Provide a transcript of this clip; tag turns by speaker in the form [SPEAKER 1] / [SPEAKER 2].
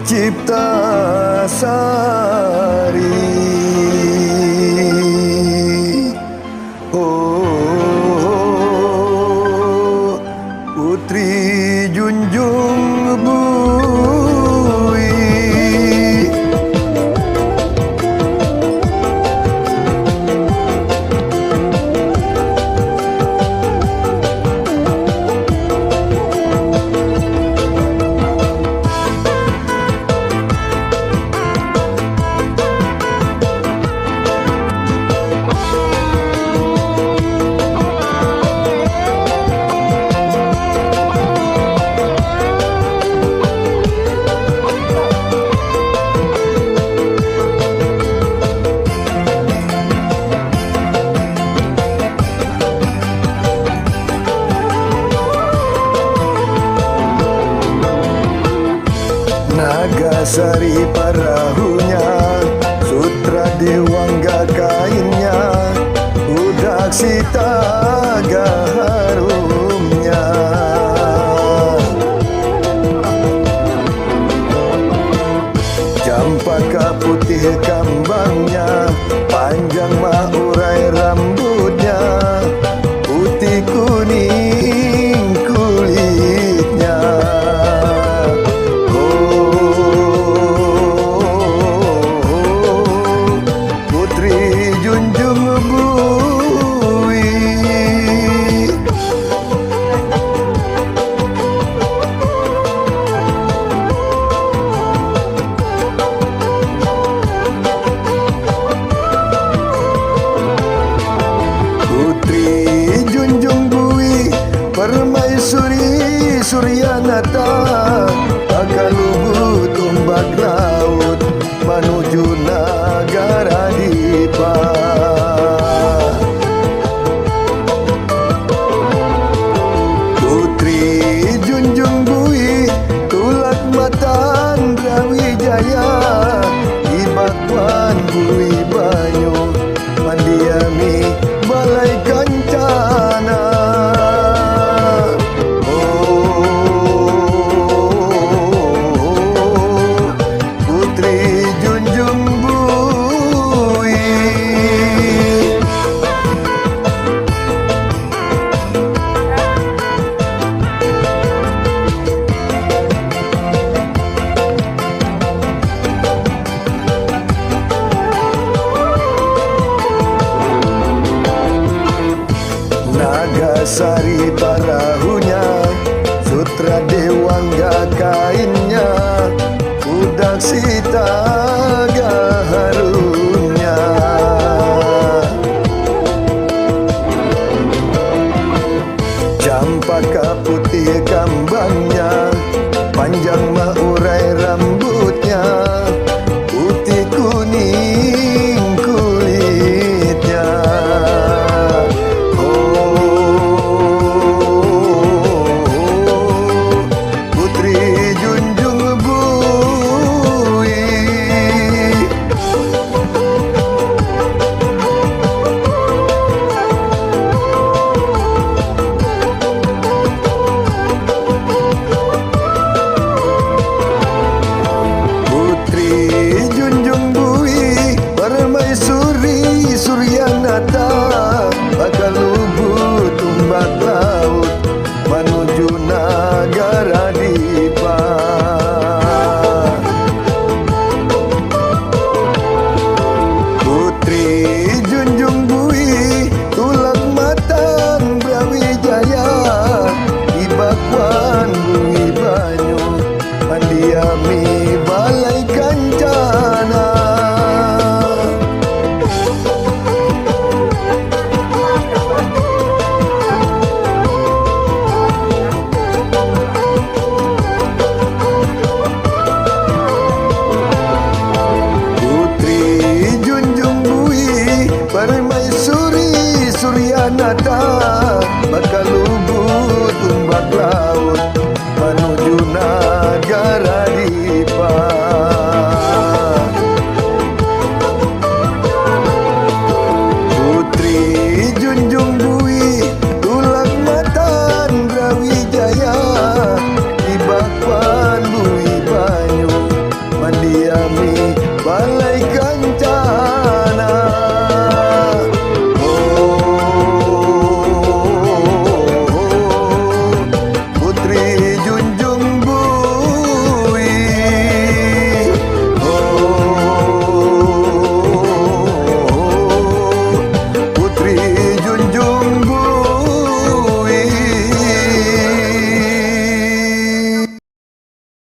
[SPEAKER 1] Cipta Sari. Oh, Putri junjung bui, Nagasari perahunya, Sutra Dewangga kainnya, Budak Sitaga harumnya. Campaka putih kambangnya, panjang maurai rambutnya, putih kuning kulitnya. Permaisuri Suryanata, Akalubu tumbak laut, menuju negara Dipa. Putri junjung bui, tulak matan Brawijaya, Ibakwan bui banyu, mendiami balai kancana. Nagasari perahunya, Sutra Dewangga kainnya, Budak Sitaga harumnya. Campaka putih kambangnya, panjang maurai rambutnya, putih kuning kulitnya. Suryanata, Akalubu tumbak laut, menuju negara Dipa. Putri junjung bui, tulak matan Brawijaya, Ibakwan bui banyu, mendiami balai kancana. Permaisuri Suryanata, Akalubu tumbak laut, menuju negara Dipa. Putri junjung bui, tulak matan Brawijaya, Ibakwan bui banyu, kami balai kancah